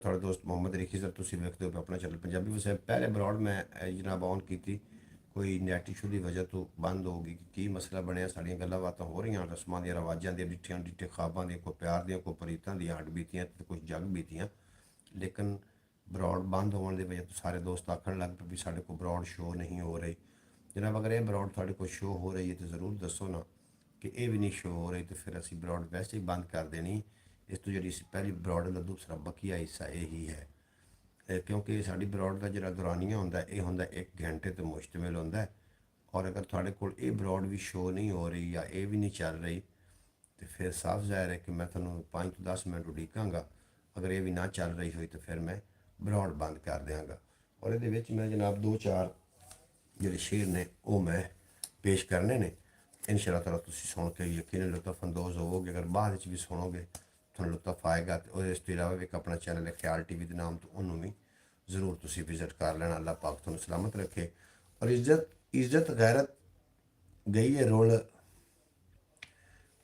ਤੁਹਾਡਾ ਦੋਸਤ ਮੁਹੰਮਦ ਰਿਖੀ ਸਰ, ਤੁਸੀਂ ਵੇਖਦੇ ਹੋ ਆਪਣਾ ਚੈਨਲ ਪੰਜਾਬੀ ਵਸੇ। ਪਹਿਲੇ ਬਰੋਡ ਮੈਂ ਜਨਾਬ ਔਨ ਕੀਤੀ, ਕੋਈ ਨੈਟ ਇਸ਼ੂ ਦੀ ਵਜ੍ਹਾ ਤੋਂ ਬੰਦ ਹੋ ਗਈ। ਕੀ ਮਸਲਾ ਬਣਿਆ? ਸਾਡੀਆਂ ਗੱਲਾਂ ਬਾਤਾਂ ਹੋ ਰਹੀਆਂ, ਰਸਮਾਂ ਦੀਆਂ, ਰਿਵਾਜ਼ਾਂ ਦੀਆਂ, ਡਿੱਠੀਆਂ ਡਿੱਠੇ ਖਾਬਾਂ ਦੀਆਂ, ਕੋਈ ਪਿਆਰ ਦੀਆਂ, ਕੋਈ ਪ੍ਰੀਤਾਂ ਦੀਆਂ, ਹੱਡ ਬੀਤੀਆਂ ਤੇ ਕੁਝ ਜਗ ਬੀਤੀਆਂ। ਲੇਕਿਨ ਬਰੋਡ ਬੰਦ ਹੋਣ ਦੀ ਵਜ੍ਹਾ ਤੋਂ ਸਾਰੇ ਦੋਸਤ ਆਖਣ ਲੱਗ ਪਏ ਵੀ ਸਾਡੇ ਕੋਲ ਬਰੋਡ ਸ਼ੋਅ ਨਹੀਂ ਹੋ ਰਹੀ। ਜਨਾਬ ਅਗਰ ਇਹ ਬਰੋਡ ਤੁਹਾਡੇ ਕੋਲ ਸ਼ੋਅ ਹੋ ਰਹੀ ਹੈ ਤਾਂ ਜ਼ਰੂਰ ਦੱਸੋ ਨਾ ਕਿ ਇਹ ਵੀ ਨਹੀਂ ਸ਼ੋਅ ਹੋ ਰਹੀ, ਤੇ ਫਿਰ ਅਸੀਂ ਬਰੋਡ ਵੈਸੇ ਹੀ ਬੰਦ ਕਰ ਦੇਣੀ। ਇਸ ਤੋਂ ਜਿਹੜੀ ਪਹਿਲੀ ਬਰੋਡ ਦਾ ਦੂਸਰਾ ਬਕੀਆ ਹਿੱਸਾ ਇਹੀ ਹੈ, ਕਿਉਂਕਿ ਸਾਡੀ ਬਰੋਡ ਦਾ ਜਿਹੜਾ ਦੌਰਾਨੀਆ ਹੁੰਦਾ ਇਹ ਹੁੰਦਾ 1 ਘੰਟੇ ਤੋਂ ਮੁਸ਼ਤਮਿਲ ਹੁੰਦਾ। ਔਰ ਅਗਰ ਤੁਹਾਡੇ ਕੋਲ ਇਹ ਬਰੋਡ ਵੀ ਸ਼ੋਅ ਨਹੀਂ ਹੋ ਰਹੀ ਜਾਂ ਇਹ ਵੀ ਨਹੀਂ ਚੱਲ ਰਹੀ, ਤੇ ਫਿਰ ਸਾਫ਼ ਜ਼ਾਹਿਰ ਹੈ ਕਿ ਮੈਂ ਤੁਹਾਨੂੰ 5 ਤੋਂ 10 ਮਿੰਟ ਉਡੀਕਾਂਗਾ। ਅਗਰ ਇਹ ਵੀ ਨਾ ਚੱਲ ਰਹੀ ਹੋਈ ਤਾਂ ਫਿਰ ਮੈਂ ਬਰੋਡ ਬੰਦ ਕਰ ਦਿਆਂਗਾ। ਔਰ ਇਹਦੇ ਵਿੱਚ ਮੈਂ ਜਨਾਬ 2-4 ਜਿਹੜੇ ਸ਼ੇਰ ਨੇ ਉਹ ਮੈਂ ਪੇਸ਼ ਕਰਨੇ ਨੇ। ਇਨਸ਼ਾ ਅੱਲਾਹ ਤਾਲਾ ਤੁਸੀਂ ਸੁਣ ਕੇ ਯਕੀਨ ਲੁਤਫ ਅੰਦੋਜ਼ ਹੋਵੋਗੇ। ਅਗਰ ਬਾਅਦ ਵਿੱਚ ਵੀ ਸੁਣੋਗੇ ਤੁਹਾਨੂੰ ਲੁਤਫ ਆਏਗਾ। ਅਤੇ ਇਸ ਤੋਂ ਇਲਾਵਾ ਇੱਕ ਆਪਣਾ ਚੈਨਲ ਹੈ ਖਿਆਲ TV ਦੇ ਨਾਮ ਤੋਂ, ਉਹਨੂੰ ਵੀ ਜ਼ਰੂਰ ਤੁਸੀਂ ਵਿਜ਼ਿਟ ਕਰ ਲੈਣਾ। ਅੱਲਾਹ ਪਾਕ ਤੁਹਾਨੂੰ ਸਲਾਮਤ ਰੱਖੇ। ਔਰ ਇੱਜ਼ਤ ਗੈਰਤ ਗਈ है रोल।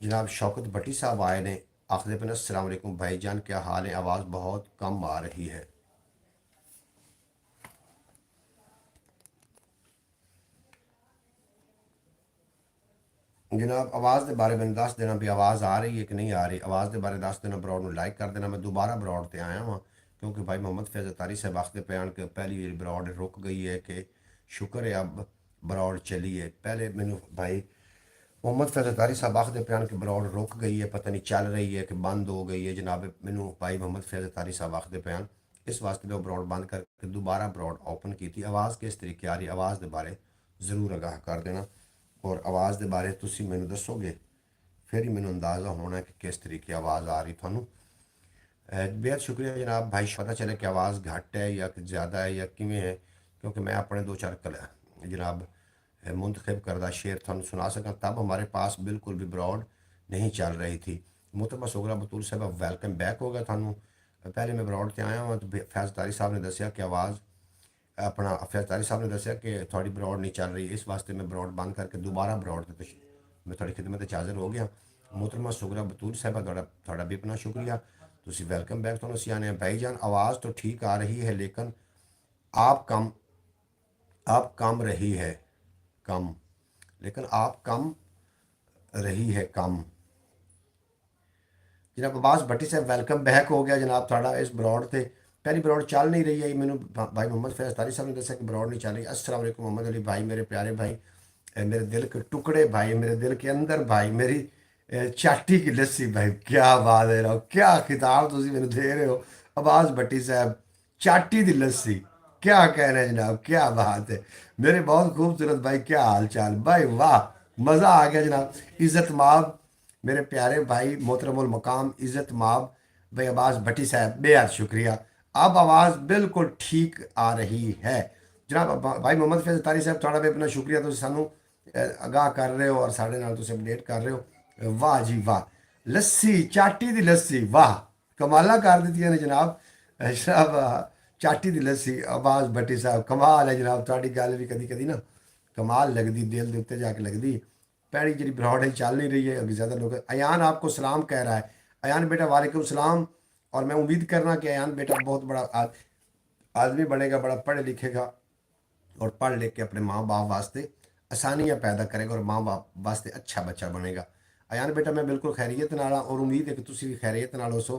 जनाब शौकत भट्टी साहब आए ने, आखिर पे अस्सलाम वालेकुम भाईजान, क्या हाल है? आवाज़ बहुत कम आ रही है। जनाब आवाज़ के बारे में दस देना भी आवाज़ आ रही है कि नहीं आ रही। आवाज़ के बारे दस देना, ब्रॉड में लाइक कर देना। मैं दोबारा ब्रॉड पर आया वहाँ क्योंकि भाई मोहम्मद फैज़ अतारी साहब आखिर पे आन के पहली ब्रॉड रुक गई है कि शुक्र है अब ब्रॉड चली है। पहले मैनू भाई मोहम्मद फैज़ अतारी साहब आखिर पे आन के ब्रॉड रुक गई है, पता नहीं चल रही है कि बंद हो गई है। जनाब मैनू भाई मोहम्मद फैज़ अतारी साहब आखिर पे आन, इस वास्ते मैं ब्रॉड बंद करके दोबारा ब्रॉड ओपन की थी। आवाज़ किस तरीके आ रही, आवाज़ के बारे ज़रूर आगाह कर देना। और आवाज़ के बारे तुसी मैनू दसोगे फिर ही मैनू अंदाज़ा होना कि किस तरीके आवाज़ आ रही थानू। बेहद शुक्रिया जनाब भाई। पता चले कि आवाज़ घट है या ज़्यादा है या किमें है, क्योंकि मैं अपने 2-4 जनाब मुंतखब करदा शेर थानू सुना सका। तब हमारे पास बिल्कुल भी ब्रॉड नहीं चल रही थी। मोहतरमा सोगरा बतूल साहब वेलकम बैक हो गया थानू। पहले मैं ब्रॉड से आया हूँ तो फैज़ तारी साहब ने दसिया कि आवाज़ अपना फैज़ तारी साहब ने दसिया कि थोड़ी ब्रॉड नहीं चल रही, इस वास्ते मैं ब्रॉड बंद करके दोबारा ब्रॉड मैं थोड़ी खिदमत हाजिर हो गया। मोहतरमा सोगरा बतूल साहब थोड़ा भी अपना शुक्रिया, तुसी वेलकम बैक। तो असी आने भाई जान आवाज़ तो ठीक आ रही है लेकिन आप कम रही है, कम, लेकिन आप कम रही है कम। जनाब अब्बास भट्टी साहब वेलकम बैक हो गया जनाब थोड़ा इस ब्रॉड से। पहली ब्रॉड चल नहीं रही है, मैंने भाई मोहम्मद फैज़ तारी साहब ने दसा कि ब्रॉड नहीं चल रही। अस्सलाम वालेकुम मोहम्मद अली भाई, मेरे प्यारे भाई, मेरे दिल के टुकड़े भाई, मेरे दिल के अंदर भाई, मेरी चाटी की लस्सी भाई। क्या बात है, रहो क्या खिताब तुम मैंने दे रहे हो अब्बास भट्टी साहब, चाटी दी लस्सी। क्या कहना है जनाब, क्या बात है मेरे बहुत खूबसूरत भाई, क्या हाल चाल भाई, वाह मज़ा आ गया जनाब। इज़्ज़त माब मेरे प्यारे भाई मोहतरमुल मकाम इज़्ज़त माब भाई अब्बास भट्टी साहब, बेहद शुक्रिया। अब आवाज़ बिल्कुल ठीक आ रही है जनाब। भाई मोहम्मद फैज़ तारी साहब थोड़ा भी अपना शुक्रिया, तुम सानू आगाह कर रहे हो और साढ़े नाल तुम अपडेट कर रहे हो। वाह जी वाह, लस्सी चाटी दी लस्सी, वाह कमाला कर दी ने जनाब। जनाब चाटी दी लस्सी अब्बास भट्टी साहब, कमाल है जनाब। थोड़ी गल भी कदी कदी ना कमाल लगती, दिल के उत्ते जाके लगती। पहली जी ब्रॉड है चल नहीं रही है, अभी ज़्यादा लोग। अयान आपको सलाम कह रहा है। अयान बेटा वालेकुम सलाम। और मैं उम्मीद करना कि अयान बेटा बहुत बड़ा आदमी बनेगा, बड़ा पढ़े लिखेगा और पढ़ लिख के अपने माँ बाप वास्ते आसानियाँ पैदा करेगा और माँ बाप वास्ते अच्छा बच्चा बनेगा। अयान बेटा मैं बिल्कुल खैरियत नाल हाँ और उम्मीद है कि तुसी भी खैरियत नाल हो।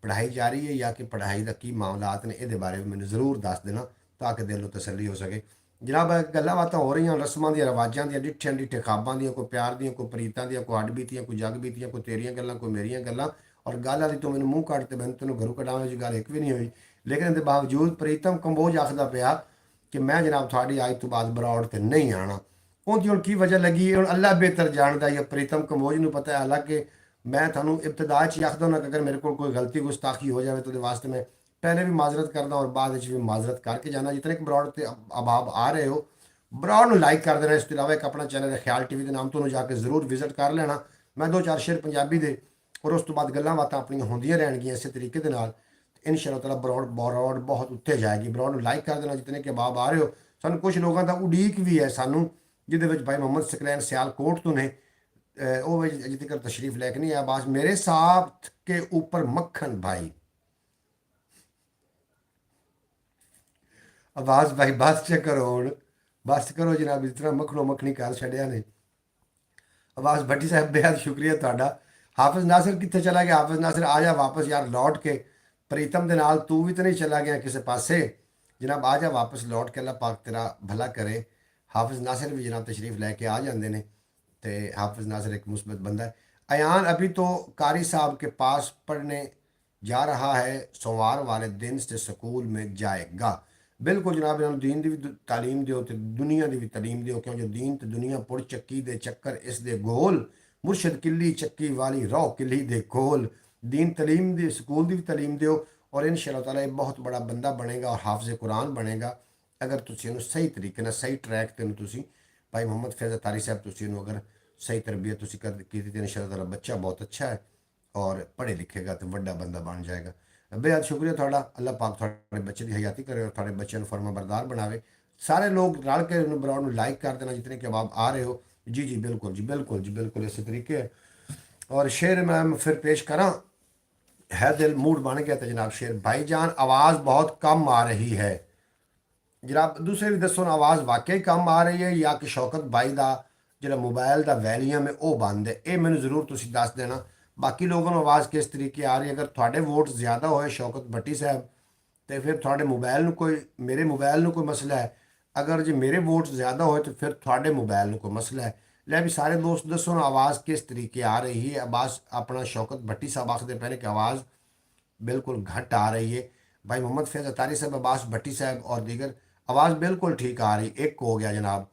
पढ़ाई जारी है या कि पढ़ाई का की मामलात ने, ये बारे में मैंने ज़रूर दस देना ताकि दिल तसल्ली हो सके। जनाब गल्लां बातां हो रही रस्मां दी, रिवाजां दी, डिठियां डिठे खाबां दी, कोई प्यार दी, कोई प्रीतां दी, कोई हड्ड बीतियां, कोई जग बीतियां, कोई तेरियां गल्लां, कोई मेरियां गल्लां। और गल वाली तो मैंने मूँह कट ते मैं तेनों घरों कढावां जी गल एक भी नहीं हुई। लेकिन इसके बावजूद प्रीतम कंबोज आखदा पिया कि मैं जनाब थोड़ी अज तो बाद बरौड़ ते नहीं आना। उनकी हुण की वजह लगी है, हुण अल्लाह बेहतर जानदा है। प्रीतम कंबोज नूं पता है। हालांकि मैं थानू इब्तदा च आखदा हूं कि अगर मेरे को कोई गलती गुस्ताखी हो जाए तो वास्ते मैं पहले भी माजरत करदा और बाद भी माजरत करके जाना। जितने कि ब्रॉड से अबाब आ रहे हो, ब्रॉड लाइक कर देना। इस तो इलावा एक अपना चैनल है ख्याल TV के नाम तो जाके जरूर विजिट कर लेना। मैं 2-4 शेर पंजाबी दे और उस तो बाद गल्लां बातां अपनियां होंदियां रहणगियां इस तरीके दे नाल। इंशाअल्लाह ताला ब्रॉड बहुत उत्ते जाएगी। ब्रॉड लाइक कर देना जितने कि अबाब आ रहे हो। सानू कुछ लोगों का उड़ीक भी है सानू, जिहदे विच भाई मोहम्मद सकलैन सियालकोट तो ने, वो अजे तक तशरीफ लैके नहीं आया। बस मेरे साथ के ऊपर मक्खन भाई, ਆਵਾਜ਼ ਭਾਈ ਬਸ ਚ ਕਰੋ ਹੁਣ, ਬਸ ਕਰੋ ਜਨਾਬ, ਇਸ ਤਰ੍ਹਾਂ ਮੱਖਣੋ ਮੱਖਣੀ ਕਰ ਛੱਡਿਆ ਨੇ। ਆਵਾਜ਼ ਭੱਟੀ ਸਾਹਿਬ ਬੇहद ਸ਼ੁਕਰੀਆ ਤੁਹਾਡਾ। ਹਾਫਿਜ਼ ਨਾਸਿਰ ਕਿੱਥੇ ਚਲਾ ਗਿਆ? ਹਾਫਿਜ਼ ਨਾਸਿਰ ਆ ਜਾ ਵਾਪਸ ਯਾਰ, ਲੌਟ ਕੇ ਪ੍ਰੀਤਮ ਦੇ ਨਾਲ ਤੂੰ ਵੀ ਤਾਂ ਨਹੀਂ ਚਲਾ ਗਿਆ ਕਿਸੇ ਪਾਸੇ। ਜਨਾਬ ਆ ਜਾ ਵਾਪਸ ਲੌਟ ਕੇ, ਅੱਲਾਹ ਪਾਕ ਤੇਰਾ ਭਲਾ करे। हाफिज़ नासिर भी जनाब तशरीफ़ लेके आ जाते हैं। तो हाफिज़ नासिर एक मुस्बत बंदा है। अयान अभी तो कारी साहब के पास पढ़ने जा रहा है, सोमवार वाले दिन से स्कूल में जाएगा। बिल्कुल जनाब, इन्होंने दीन की भी तालीम दो तो दुनिया की भी तालीम दो, क्यों जो दीन तो दुनिया पुड़ चक्की दे चक्कर इस दे गोल, मुर्शद किली चक्की वाली रौ किली दे कोल। दीन तलीम दी स्कूल की भी तालीम दो और इंशाअल्लाह ताला एक बहुत बड़ा बंदा बनेगा और हाफिज़ कुरान बनेगा अगर तुसी इहनूं सही तरीके नाल सही ट्रैक ते तुसी भाई मोहम्मद फैज़ तारी साहब तुसी इहनूं अगर सही तरबियत तुसी कर कीती ते इंशाअल्लाह ताला बच्चा बहुत अच्छा है और पढ़े लिखेगा तो वड्डा बंदा बन जाएगा। बेहद शुक्रिया थोड़ा, अल्लाह पाक थोड़े बच्चे की हयाती करे और थोड़े बच्चे फर्मा बरदार बनावे। सारे लोग रल के ब्लॉग में लाइक कर देना जितने कि आप आ रहे हो। जी जी बिल्कुल जी, बिल्कुल जी, बिल्कुल इस तरीके है। और शेर मैं फिर पेश करा है, दिल मूड बन गया तो जनाब शेर। भाईजान आवाज़ बहुत कम आ रही है जनाब, दूसरे भी दसो ना आवाज़ वाकई कम आ रही है या कि शौकत भाई का जो मोबाइल का वैल्यूम है वह बंद है, ये मैंने जरूर तुसी दस देना। बाकी लोगों को आवाज़ किस तरीके आ रही है, अगर थोड़े वोट ज़्यादा होए शौकत भट्टी साहब तो फिर थोड़े मोबाइल में कोई, मेरे मोबाइल में कोई मसला है। अगर जो मेरे वोट ज़्यादा होए तो फिर थोड़े मोबाइल में कोई मसला है। ले भी सारे दोस्त दसो ना आवाज़ किस तरीके आ रही है। आवाज़ अपना शौकत भट्टी साहब आखते पहले कि आवाज़ बिल्कुल घट आ रही है। भाई मोहम्मद फैज़ अतारी साहब, अब्बास भट्टी साहब और दीगर आवाज़ बिल्कुल ठीक आ रही। एक हो गया जनाब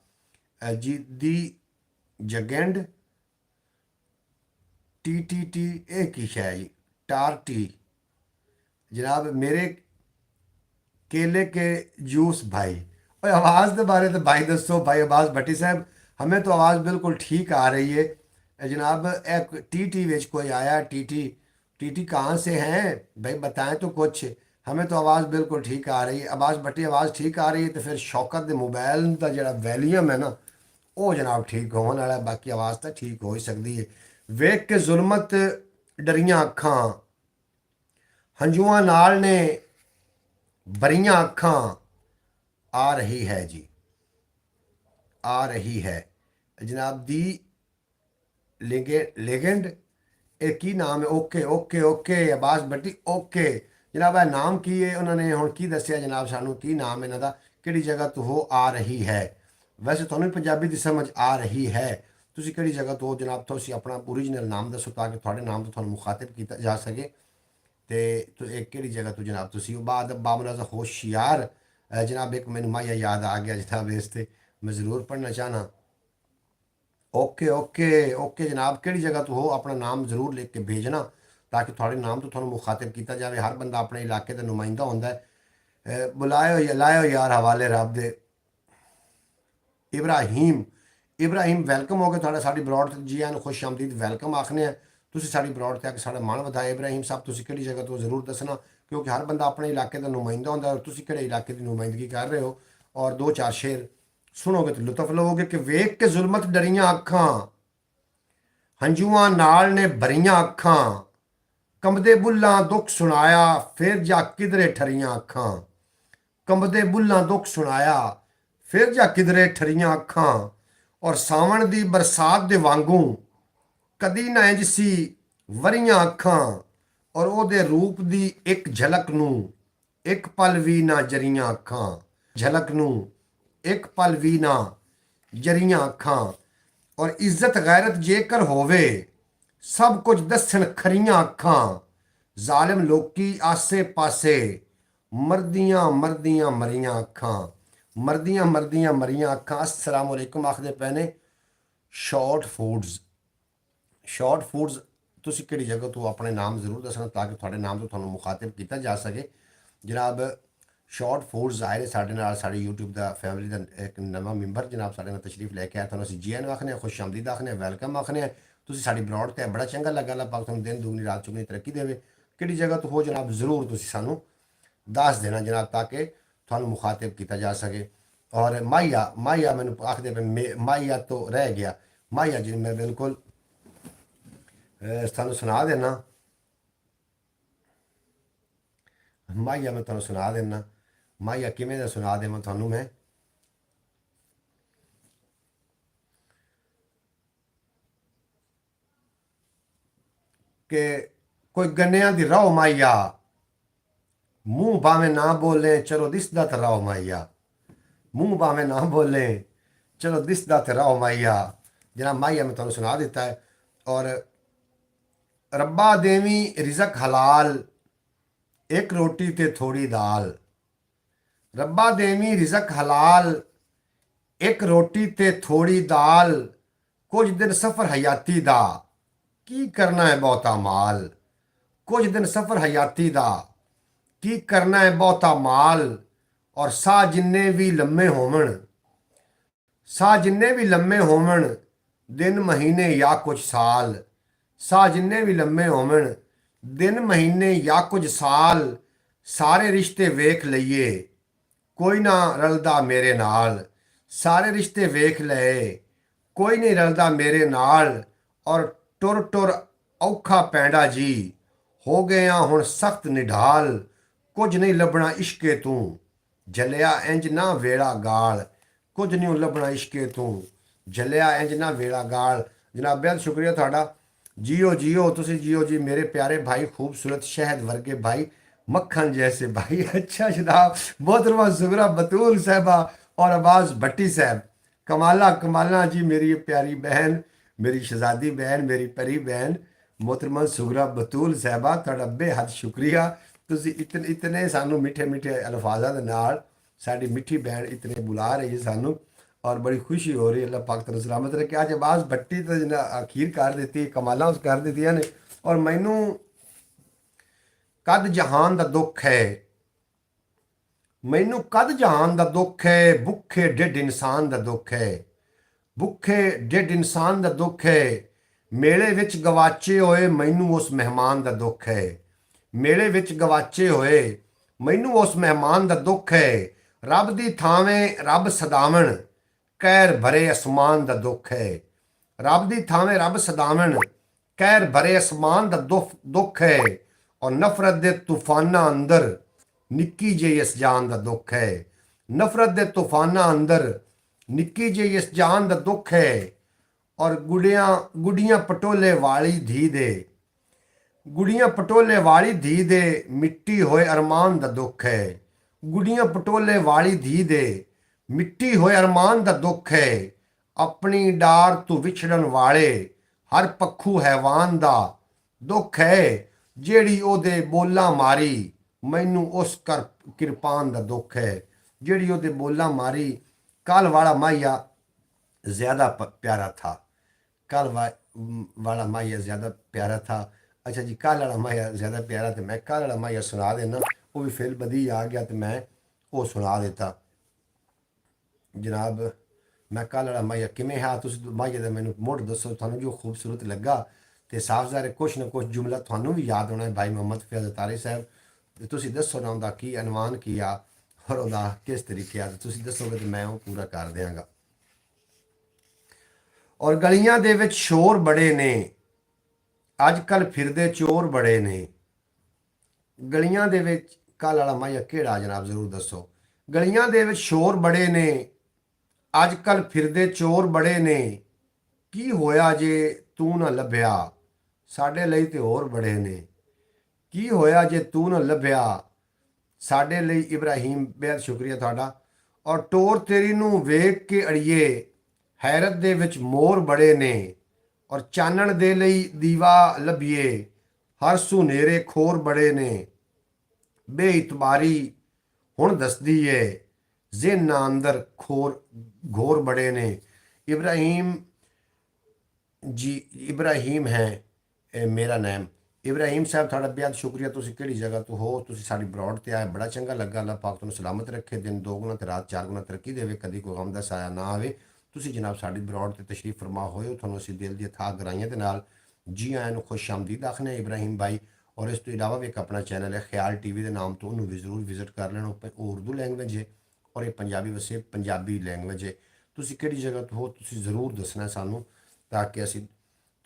जी दी जगेंड टी एक ही है जी, टार टी जनाब मेरे केले के जूस भाई। और आवाज़ के बारे तो भाई दसो भाई अब्बास भट्टी साहब, हमें तो आवाज़ बिल्कुल ठीक आ रही है जनाब। एक टी विच कोई आया, टी कहाँ से हैं भाई बताएं तो कुछ, हमें तो आवाज़ बिल्कुल ठीक आ रही है। अब्बास भट्टी आवाज़ ठीक आ रही है तो फिर शौकत दे मोबाइल का जो वैल्यूम है ना वो जनाब ठीक होने वाला है, बाकी आवाज़ तो ठीक हो ही सकती है। वेख के जुलमत डरियां अखां हंजुआं नाल ने भरियां अखां आ रही है जी, आ रही है जनाब दी लेगेंड एक ही नाम है। ओके ओके ओके अब्बास भट्टी ओके जनाब, ਇਹ नाम की है उन्होंने ਹੁਣ ਕੀ ਦੱਸਿਆ जनाब सानू की नाम ਇਹਨਾਂ ਦਾ, ਕਿਹੜੀ ਜਗ੍ਹਾ ਤੋਂ ਹੋ ਆ ਰਹੀ ਹੈ। ਵੈਸੇ ਤੁਹਾਨੂੰ ਪੰਜਾਬੀ ਦੀ ਸਮਝ ਆ ਰਹੀ ਹੈ, ਤੁਸੀਂ ਕਿਹੜੀ ਜਗ੍ਹਾ ਤੋਂ ਜਨਾਬ, ਤੁਸੀਂ ਆਪਣਾ ਓਰੀਜਨਲ ਨਾਮ ਦੱਸੋ ਤਾਂ ਕਿ ਤੁਹਾਡੇ ਨਾਮ ਤੋਂ ਤੁਹਾਨੂੰ ਮੁਖਾਤਬ ਕੀਤਾ ਜਾ ਸਕੇ। ਤੇ ਇਹ ਕਿਹੜੀ ਜਗ੍ਹਾ ਤੋਂ ਜਨਾਬ ਤੁਸੀਂ। ਬਾਅਦ ਬਾਮਨਾਜ਼ਾ ਹੋशियार जनाब एक मैनू माया याद आ गया जनाब, इस ते मैं ज़रूर पढ़ना चाहना। ओके ओके ओके जनाब, किहड़ी जगह तो हो अपना नाम जरूर लिख के भेजना ताकि थोड़े नाम तो थोड़ा मुखातिब किया जाए। हर बंदा अपने इलाके का नुमाइंदा होंदा है। बुलायो या लायो यार हवाले रब दे। इब्राहिम इब्राहिम वेलकम हो गए थोड़ा साड़ी ब्रॉड जी आन खुश आमदीद वेलकम आखने हैं। तुसी साड़ी ब्रॉड तक साड़ा मन वधाए। इब्राहिम साहब तुसी किहड़ी जगह तो जरूर दसना क्योंकि हर बंदा अपने इलाके का नुमाइंदा होंदा है और तुसी किहड़े इलाके की नुमाइंदगी कर रहे हो। और दो चार शेर सुनोगे तो लुत्फ लवोगे कि वेख के जुलमत डरियां अखां हंजुआं नाल ने भरियां अखां कंबदे बुल्लां दुख सुनाया फिर जा किधरे ठरियां अखां। कंबदे बुल्लां दुख सुनाया फिर जा किधरे ठरियां अखां और सावण दी बरसात दे वांगू कदी ना इंज सी वरियां अखां और ओदे रूप दी एक झलक नूं एक पल भी ना जरियां अखां। झलक नूं एक पल भी ना जरियां अखां और इज्जत गैरत जेकर होवे सब कुछ दसन खरियां अखां। जालिम लोकी आसे पासे मरदियां मरदियां मरियां अखां। मरदियां मरदियां मरियां अखां। अस्सलाम वालेकुम आखदे पैने शॉर्ट फूड्स तुसी किहड़ी जगह तो अपने नाम जरूर दसना ताकि थोड़े नाम तो थानू मुखातिब किया जा सके जनाब। शॉर्ट फूड्स ज़ाहिर है साढ़े नाल साढ़े यूट्यूब का फैमिली का एक नवा मैंबर जनाब साढ़े नाल तशरीफ लैके आया, थानू असीं जी आखने आखने खुश आमदीद आखने वेलकम आखने। तुसी साड़ी ब्रॉड ते बड़ा चंगा लगा, अल्लाह पाक तुहानू दिन दुगनी रात चुगनी तरक्की देवे। किहड़ी जगह तो हो जनाब जरूर तुसी सानू दस देना जनाब ताकि थानू मुखातिब किया जा सके। और माहिया मैनू आखदे पे माहिया तो रह गया। माहिया जी मैं बिल्कुल थानू सुना देना। माहिया मैं तुहानू सुना देना। ਮਾਈਆ ਕਿਵੇਂ ਦਾ ਸੁਣਾ ਦੇਵਾਂ ਤੁਹਾਨੂੰ ਮੈਂ। ਕਿ ਕੋਈ ਗੰਨਿਆਂ ਦੀ ਰਹੁ ਮਾਈਆ, ਮੂੰਹ ਭਾਵੇਂ ਨਾ ਬੋਲੇ ਚਲੋ ਦਿਸਦਾ ਤੇ ਰਹੋ ਮਾਈਆ, ਮੂੰਹ ਭਾਵੇਂ ਨਾ ਬੋਲੇ ਚਲੋ ਦਿਸਦਾ ਤੇ ਰਹੋ ਮਾਈਆ। ਜਨਾਬ ਮਾਈਆ ਮੈਂ ਤੁਹਾਨੂੰ ਸੁਣਾ ਦਿੱਤਾ ਹੈ। ਔਰ ਰੱਬਾ ਦੇਵੀ ਰਿਜ਼ਕ ਹਲਾਲ, ਇੱਕ ਰੋਟੀ ਤੇ ਥੋੜੀ ਦਾਲ। ਰੱਬਾ ਦੇਵੀ ਰਿਜ਼ਕ ਹਲਾਲ, ਇੱਕ ਰੋਟੀ ਤੇ ਥੋੜੀ ਦਾਲ। ਕੁਝ ਦਿਨ ਸਫ਼ਰ ਹਯਾਤੀ ਦਾ, ਕੀ ਕਰਨਾ ਹੈ ਬਹੁਤਾ ਮਾਲ। ਕੁਝ ਦਿਨ ਸਫ਼ਰ ਹਯਾਤੀ ਦਾ, ਕੀ ਕਰਨਾ ਹੈ ਬਹੁਤਾ ਮਾਲ। ਔਰ ਸਾਹ ਜਿੰਨੇ ਵੀ ਲੰਮੇ ਹੋਵਣ, ਸਾਹ ਜਿੰਨੇ ਵੀ ਲੰਮੇ ਹੋਵਣ, ਦਿਨ ਮਹੀਨੇ ਜਾਂ ਕੁਝ ਸਾਲ। ਸਾਹ ਜਿੰਨੇ ਵੀ ਲੰਮੇ ਹੋਵਣ, ਦਿਨ ਮਹੀਨੇ ਜਾਂ ਕੁਝ ਸਾਲ। ਸਾਰੇ ਰਿਸ਼ਤੇ ਵੇਖ ਲਈਏ, ਕੋਈ ਨਾ ਰਲਦਾ ਮੇਰੇ ਨਾਲ। ਸਾਰੇ ਰਿਸ਼ਤੇ ਵੇਖ ਲਏ, ਕੋਈ ਨਹੀਂ ਰਲਦਾ ਮੇਰੇ ਨਾਲ। ਔਰ ਟੁਰ ਟੁਰ ਔਖਾ ਪੈਂਡਾ ਜੀ, ਹੋ ਗਿਆ ਹੁਣ ਸਖਤ ਨਿਢਾਲ। ਕੁਝ ਨਹੀਂ ਲੱਭਣਾ ਇਸ਼ਕੇ ਤੂੰ, ਜਲਿਆ ਇੰਜ ਨਾ ਵੇੜਾ ਗਾਲ। ਕੁਝ ਨਹੀਂ ਲੱਭਣਾ ਇਸ਼ਕੇ ਤੂੰ, ਜਲਿਆ ਇੰਜ ਨਾ ਵੇੜਾ ਗਾਲ। ਜਨਾਬ ਬਹੁਤ ਸ਼ੁਕਰੀਆ ਤੁਹਾਡਾ। जियो जियो तुसी जियो जी मेरे प्यारे भाई, खूबसूरत शहद वर्गे भाई, मक्खन जैसे भाई। अच्छा जनाब, मोहतरमा सुगरा बतूल साहबा और अब्बास भट्टी साहब, कमाला कमाला जी मेरी प्यारी बहन, मेरी शहजादी बहन, मेरी परी बहन मोहतरमा सुगरा बतूल साहबा, ਤੁਹਾਡਾ बेहद शुक्रिया। ਤੁਸੀਂ ਇਤਨੇ ਸਾਨੂੰ ਮਿੱਠੇ ਮਿੱਠੇ ਅਲਫਾਜ਼ਾਂ ਦੇ ਨਾਲ ਸਾਡੀ ਮਿੱਠੀ ਬਹਿਣ ਇਤਨੇ ਬੁਲਾ ਰਹੀ ਹੈ ਸਾਨੂੰ, और बड़ी खुशी हो रही है। अल्लाह पाक तन सलामत रखे। आज अब्बास भट्टी तो जिन्हें अखीर कर दी, कमाला उस कर दी ने। और मैनू कद जहान का दुख है, मैनू कद जहान का दुख है। भुखे ढिड इंसान का दुख है, भुखे ढिड इंसान का दुख है। मेले विच गवाचे होए मैनू उस मेहमान का दुख है, मेले विच गवाचे होए मैनू उस मेहमान का दुख है। रब दी थावें रब सदावण, ਕਹਿਰ ਭਰੇ ਅਸਮਾਨ ਦਾ ਦੁੱਖ ਹੈ। ਰੱਬ ਦੀ ਥਾਵੇਂ ਰੱਬ ਸਦਾਵਣ, ਕਹਿਰ ਭਰੇ ਅਸਮਾਨ ਦਾ ਦੁੱਖ ਹੈ। ਔਰ ਨਫ਼ਰਤ ਦੇ ਤੂਫਾਨਾਂ ਅੰਦਰ ਨਿੱਕੀ ਜਿਹੀ ਇਸ ਜਾਨ ਦਾ ਦੁੱਖ ਹੈ। ਨਫ਼ਰਤ ਦੇ ਤੂਫਾਨਾਂ ਅੰਦਰ ਨਿੱਕੀ ਜਿਹੀ ਇਸ ਜਾਨ ਦਾ ਦੁੱਖ ਹੈ। ਔਰ ਗੁੱਡੀਆਂ ਪਟੋਲੇ ਵਾਲੀ ਧੀ ਦੇ, ਗੁੱਡੀਆਂ ਪਟੋਲੇ ਵਾਲੀ ਧੀ ਦੇ ਮਿੱਟੀ ਹੋਏ ਅਰਮਾਨ ਦਾ ਦੁੱਖ ਹੈ। ਗੁੱਡੀਆਂ ਪਟੋਲੇ ਵਾਲੀ ਧੀ ਦੇ ਮਿੱਟੀ ਹੋਏ ਅਰਮਾਨ ਦਾ ਦੁੱਖ ਹੈ। ਆਪਣੀ ਡਾਰ ਤੋਂ ਵਿਛੜਨ ਵਾਲੇ ਹਰ ਪੱਖੂ ਹੈਵਾਨ ਦਾ ਦੁੱਖ ਹੈ। ਜਿਹੜੀ ਉਹਦੇ ਬੋਲਾਂ ਮਾਰੀ ਮੈਨੂੰ ਉਸ ਕਿਰਪਾਨ ਦਾ ਦੁੱਖ ਹੈ। ਜਿਹੜੀ ਉਹਦੇ ਬੋਲਾਂ ਮਾਰੀ। ਕੱਲ ਵਾਲਾ ਮਾਇਆ ज़्यादा प्यारा था, कल वाला माया ज़्यादा प्यारा था। अच्छा जी, कल वाला माया ज़्यादा प्यारा, तो मैं कल वाला माया सुना देना। वो भी फिर बदी आ गया तो मैं वो सुना देता। जनाब मैं कल वाला माया किमें है, तुम माया का मैंने मुड़ दसो, थानू जो खूबसूरत लगा। तो साफ ज़ाहिर कुछ ना कुछ जुमला थानू भी याद होना है। भाई मोहम्मद फैज़ अतारी साहब, तुसी दसो ना उनका की अनवान किया और उनका किस तरीके आ, तुसी दसोगे तो मैं वो पूरा कर देंगा। और गलियां दे विच शोर बड़े ने, अजकल फिरदे चोर बड़े ने। गलियां दे विच कल वाला माया केड़ा जनाब जरूर दसो। गलियां दे विच शोर बड़े ने, अजकल फिरदे चोर बड़े ने। की होया जे तू ना लभ्या, साडे लई ते होर बड़े ने। की होया जे तू ना लभ्या, साडे लई। इब्राहिम बेहद शुक्रिया तुहाडा। और टोर तेरी नूं वेख के अड़िए, हैरत दे विच मोर बड़े ने। और चानण दे लई दीवा लभीए, हर सुनेरे खोर बड़े ने। बेइतबारी हुण दसदी है, ज़हनां अंदर घोर बड़े ने। इब्राहिम जी, इब्राहिम है मेरा नाम। इब्राहिम साहब थोड़ा बेहद शुक्रिया। तुसी किहड़ी जगह तो हो, तुसी साडी ब्रॉड ते आए, बड़ा चंगा लगा। अल्लाह पाक तुहानूं सलामत रखे, दिन दोगुना ते रात चारगुना तरक्की देवे, कदी कोई गम दा साया ना आवे। ਤੁਸੀਂ ਜਨਾਬ ਸਾਡੀ ਬਰੌਡ ਤੇ ਤਸ਼ਰੀਫ ਫਰਮਾ ਹੋਏ ਹੋ, ਤੁਹਾਨੂੰ ਅਸੀਂ ਦਿਲ ਦੀ ਅਥਾਹ ਗਰਾਈਆਂ ਦੇ ਨਾਲ ਜੀ ਆਇਆਂ ਨੂੰ ਖੁਸ਼ ਆਮਦੀਦ ਆਖਦੇ ਹਾਂ ਇਬਰਾਹੀਮ ਭਾਈ। ਔਰ ਇਸ ਤੋਂ ਇਲਾਵਾ ਵੀ ਇੱਕ ਆਪਣਾ ਚੈਨਲ ਹੈ ਖਿਆਲ ਟੀਵੀ ਦੇ ਨਾਮ ਤੋਂ, ਉਹਨੂੰ ਵੀ ਜ਼ਰੂਰ ਵਿਜ਼ਿਟ ਕਰ ਲੈਣਾ। ਉਹ ਉਰਦੂ ਲੈਂਗੁਏਜ ਹੈ ਔਰ ਇਹ ਪੰਜਾਬੀ ਵਸੇ ਪੰਜਾਬੀ ਲੈਂਗੁਏਜ ਹੈ। ਤੁਸੀਂ ਕਿਹੜੀ ਜਗ੍ਹਾ ਤੋਂ ਹੋ, ਤੁਸੀਂ ਜ਼ਰੂਰ ਦੱਸਣਾ ਸਾਨੂੰ, ਤਾਂ ਕਿ ਅਸੀਂ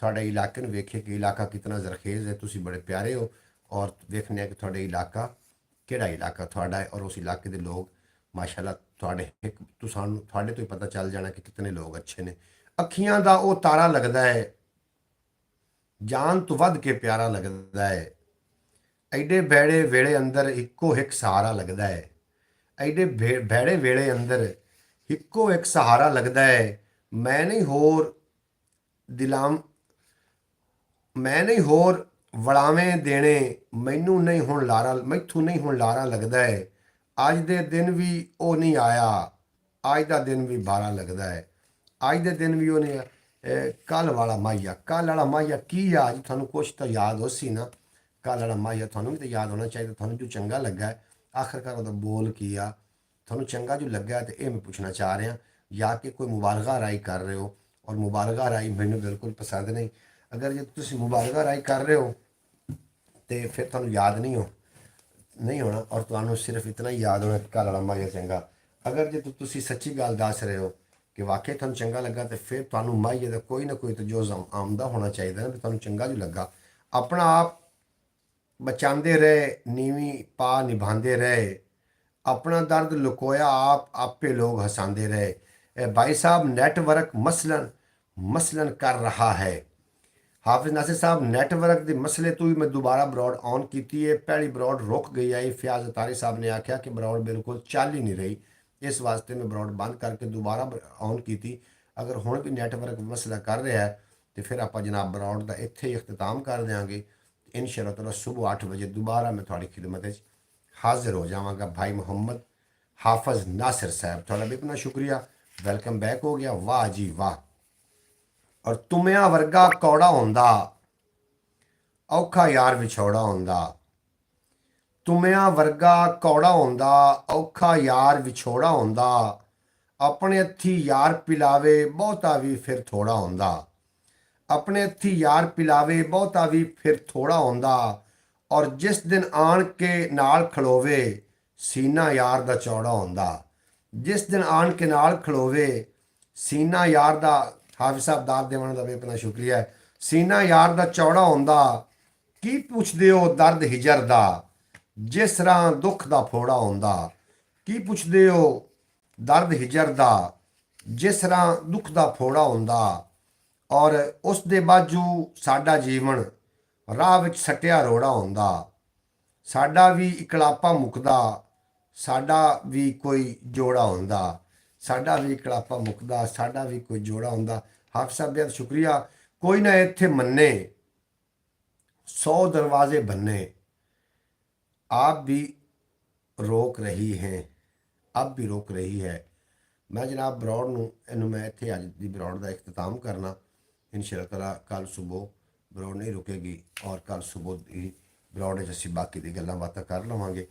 ਤੁਹਾਡੇ ਇਲਾਕੇ ਨੂੰ ਵੇਖੀਏ ਕਿ ਇਲਾਕਾ ਕਿਤਨਾ ਜ਼ਰਖੇਜ਼ ਹੈ। ਤੁਸੀਂ ਬੜੇ ਪਿਆਰੇ ਹੋ ਔਰ ਵੇਖਣੇ ਆ ਕਿ ਤੁਹਾਡੇ ਇਲਾਕਾ ਕਿਹੜਾ ਇਲਾਕਾ ਤੁਹਾਡਾ ਹੈ ਔਰ ਉਸ ਇਲਾਕੇ ਦੇ ਲੋਕ ਮਾਸ਼ਾਅੱਲਾ ਤੁਹਾਡੇ ਇੱਕ ਤੁਹਾਡੇ ਤੋਂ ਹੀ ਪਤਾ ਚੱਲ ਜਾਣਾ ਕਿ ਕਿਤਨੇ ਲੋਕ ਅੱਛੇ ਨੇ। ਅੱਖੀਆਂ ਦਾ ਉਹ ਤਾਰਾ ਲੱਗਦਾ ਹੈ, ਜਾਨ ਤੋਂ ਵੱਧ ਕੇ ਪਿਆਰਾ ਲੱਗਦਾ ਹੈ। ਐਡੇ ਬੈੜੇ ਵੇਲੇ ਅੰਦਰ ਇੱਕੋ ਇੱਕ ਸਹਾਰਾ ਲੱਗਦਾ ਹੈ। ਐਡੇ ਬੈੜੇ ਵੇਲੇ ਅੰਦਰ ਇੱਕੋ ਇੱਕ ਸਹਾਰਾ ਲੱਗਦਾ ਹੈ। ਮੈਂ ਨਹੀਂ ਹੋਰ ਦਿਲਾਂ ਮੈਂ ਨਹੀਂ ਹੋਰ ਵੜਾਵੇਂ ਦੇਣੇ, ਮੈਨੂੰ ਨਹੀਂ ਹੁਣ ਲਾਰਾ, ਮੈਥੋਂ ਨਹੀਂ ਹੁਣ ਲਾਰਾ ਲੱਗਦਾ ਹੈ। ਅੱਜ ਦੇ ਦਿਨ ਵੀ ਉਹ ਨਹੀਂ ਆਇਆ, ਅੱਜ ਦਾ ਦਿਨ ਵੀ ਬਾਰਾ ਲੱਗਦਾ ਹੈ। ਅੱਜ ਦੇ ਦਿਨ ਵੀ ਉਹ ਨਹੀਂ ਕੱਲ ਵਾਲਾ ਮਾਹੀਆ, ਕੱਲ ਵਾਲਾ ਮਾਹੀਆ ਕੀ ਆ? ਅੱਜ ਤੁਹਾਨੂੰ ਕੁਛ ਤਾਂ ਯਾਦ ਹੋ ਸੀ ਨਾ, ਕੱਲ ਵਾਲਾ ਮਾਹੀਆ ਤੁਹਾਨੂੰ ਵੀ ਤਾਂ ਯਾਦ ਹੋਣਾ ਚਾਹੀਦਾ। ਤੁਹਾਨੂੰ ਜੋ ਚੰਗਾ ਲੱਗਾ ਹੈ, ਆਖਰਕਾਰ ਉਹਦਾ ਬੋਲ ਕੀ ਆ, ਤੁਹਾਨੂੰ ਚੰਗਾ ਜੋ ਲੱਗਾ ਤੇ ਇਹ ਮੈਂ ਪੁੱਛਣਾ ਚਾਹ ਰਿਹਾ। ਜਾਂ ਕਿ ਕੋਈ ਮੁਬਾਰਗਾ ਰਾਈ ਕਰ ਰਹੇ ਹੋ, ਔਰ ਮੁਬਾਰਗਾ ਰਾਈ ਮੈਨੂੰ ਬਿਲਕੁਲ ਪਸੰਦ ਨਹੀਂ। ਅਗਰ ਜੇ ਤੁਸੀਂ ਮੁਬਾਰਗਾ ਰਾਈ ਕਰ ਰਹੇ ਹੋ ਤੇ ਫਿਰ ਤੁਹਾਨੂੰ ਯਾਦ ਨਹੀਂ ਹੋਣਾ, ਔਰ ਤੁਹਾਨੂੰ ਸਿਰਫ ਇਤਨਾ ਹੀ ਯਾਦ ਹੋਣਾ ਕਿ ਕੱਲ ਵਾਲਾ ਮਾਹੀਆ ਚੰਗਾ। ਅਗਰ ਜੇ ਤੁਸੀਂ ਸੱਚੀ ਗੱਲ ਦੱਸ ਰਹੇ ਹੋ ਕਿ ਵਾਕਈ ਤੁਹਾਨੂੰ ਚੰਗਾ ਲੱਗਾ ਤੇ ਫਿਰ ਤੁਹਾਨੂੰ ਮਾਹੀਏ ਦਾ ਕੋਈ ਨਾ ਕੋਈ ਤਜੋਜ਼ ਆਮਦਾ ਹੋਣਾ ਚਾਹੀਦਾ ਨਾ, ਵੀ ਤੁਹਾਨੂੰ ਚੰਗਾ ਜੋ ਲੱਗਾ। ਆਪਣਾ ਆਪ ਬਚਾਉਂਦੇ ਰਹੇ, ਨੀਵੀਂ ਪਾ ਨਿਭਾਉਂਦੇ ਰਹੇ, अपना दर्द लुकोया आप आपे लोग हंसाते रहे। भाई साहब नेटवर्क मसलन कर रहा है। हाफिज नासिर साहब नेटवर्क के मसले तो ही मैं दोबारा ब्रॉड ऑन की है, पहली ब्रॉड रुक गई है। फयाज अतारी साहब ने आख्या कि ब्रॉड बिल्कुल चल ही नहीं रही, इस वास्ते मैं ब्रॉड बंद करके दोबारा ऑन की थी। अगर हुण भी नेटवर्क मसला कर रहा है तो फिर आप जनाब ब्रॉड का इत्थे ही अख्ताम कर देंगे। इंशाअल्लाह ताला सुबह 8 बजे दोबारा मैं थोड़ी खिदमत हाजिर हो जावांगा। भाई मोहम्मद हाफिज नासिर साहब थोड़ा भी इतना शुक्रिया, वेलकम बैक हो गया। वाह जी वाह। और तुमिया वर्गा कौड़ा होंदा औखा यार विछौड़ा होंदा, तुमिया वर्गा कौड़ा होंदा औखा यार विछोड़ा होंदा, अपने हथी यार पिलावे बहुता भी फिर थोड़ा होंदा, अपने हथी यार पिलावे बहुता भी फिर थोड़ा होंदा, और जिस दिन आन के नाल खलोवे सीना यार दा चौड़ा होंदा, जिस दिन आन के नाल खलोवे सीना यार दा। हाफिज साहब दाद देवन का भी अपना शुक्रिया है। सीना यार दा चौड़ा होंदा, की पुछदे हो दर्द हिजर दा, जिस तरह दुख दा फोड़ा होंदा, की पुछदे हो दर्द हिजर दा, जिस तरह दुख दा फोड़ा होंदा, और उस दे बाजू साडा जीवन राह विच सटिया रोड़ा होंदा, साडा भी इकलापा मुकदा, साडा भी कोई जोड़ा होंदा, साडा भी इकलापा मुकदा, साडा भी कोई जोड़ा होंदा। हाफिज साहब बेहद शुक्रिया। कोई ना इत्थे मन्ने 100 दरवाजे बन्ने, आप भी रोक रही हैं, अब भी रोक रही है। मैं जनाब ब्रॉड नूं इनू मैं इत्थे अज दी ब्रॉड का इख्तिताम करना। इंशाअल्लाह ताला कल सुबह ब्रॉड नहीं रुकेगी और कल सुबह ही ब्रॉड असी बाकी दी गल्लां बातां कर लवांगे।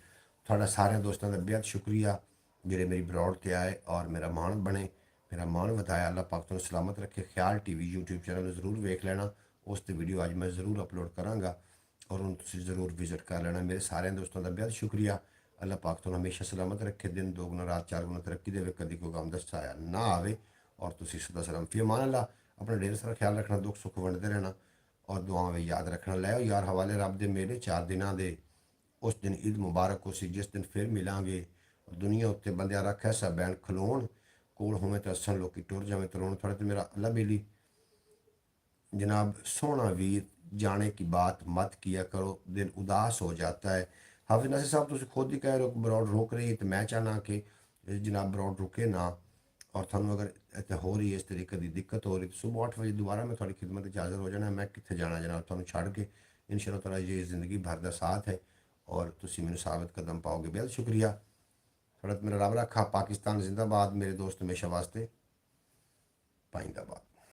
थोड़ा सारे दोस्तों का बेहद शुक्रिया जिहड़े मेरी ब्रॉड ते आए और मेरा मान बने, मेरा मान वधाया। अल्लाह पाक तुहानूं सलामत रखे। ख्याल टीवी यूट्यूब चैनल जरूर वेख लेना, उस ते वीडियो अज मैं जरूर अपलोड करांगा और उन्होंने तुसीं जरूर विजिट कर लेना। मेरे सारे दोस्तों का बेहद शुक्रिया। अल्लाह पाक तुहानूं हमेशा सलामत रखे, दिन दोगुना रात चार गुना तरक्की देवे, कभी कोई गम दस्त आया ना आवे और तुसीं सदा सलाम। फी अमान अल्लाह। अपना ढेर सारा ख्याल रखना, दुख सुख वंडते रहना और दुआवां भी याद रखना। लै यार हवाले रब दे मेले 4 दिनों के उस दिन ईद मुबारक हो सी जिस दिन फिर मिलांगे। दुनिया उत्ते बंदिया रख ऐसा बैन खलोण कोल होवे तो असन लोग टुर जावे तरोण। थोड़ा तो मेरा अल्लाह बेली जनाब सोहना वीर जाने की बात मत किया करो, दिल उदास हो जाता है। हाफिज नासिर साहब तुम खुद ही कह रहे हो ब्रॉड रोक रही है, तो मैं चाहना कि जनाब ब्रॉड रुके ना। और थानू अगर इतने हो रही है इस तरीके की दिक्कत हो रही तो सुबह 8 बजे दोबारा मैं थोड़ी खिदमत हाजिर हो जाना। मैं कितने जाना जनाब थानू छड़ के। इंशाअल्लाह ताला ये ज़िंदगी भर का साथ है और तुसी मैनू साबित कदम पाओगे। बेहद शुक्रिया। थोड़ा मेरा रब रखा। पाकिस्तान जिंदाबाद। मेरे दोस्त हमेशा वास्ते पाइंदाबाद।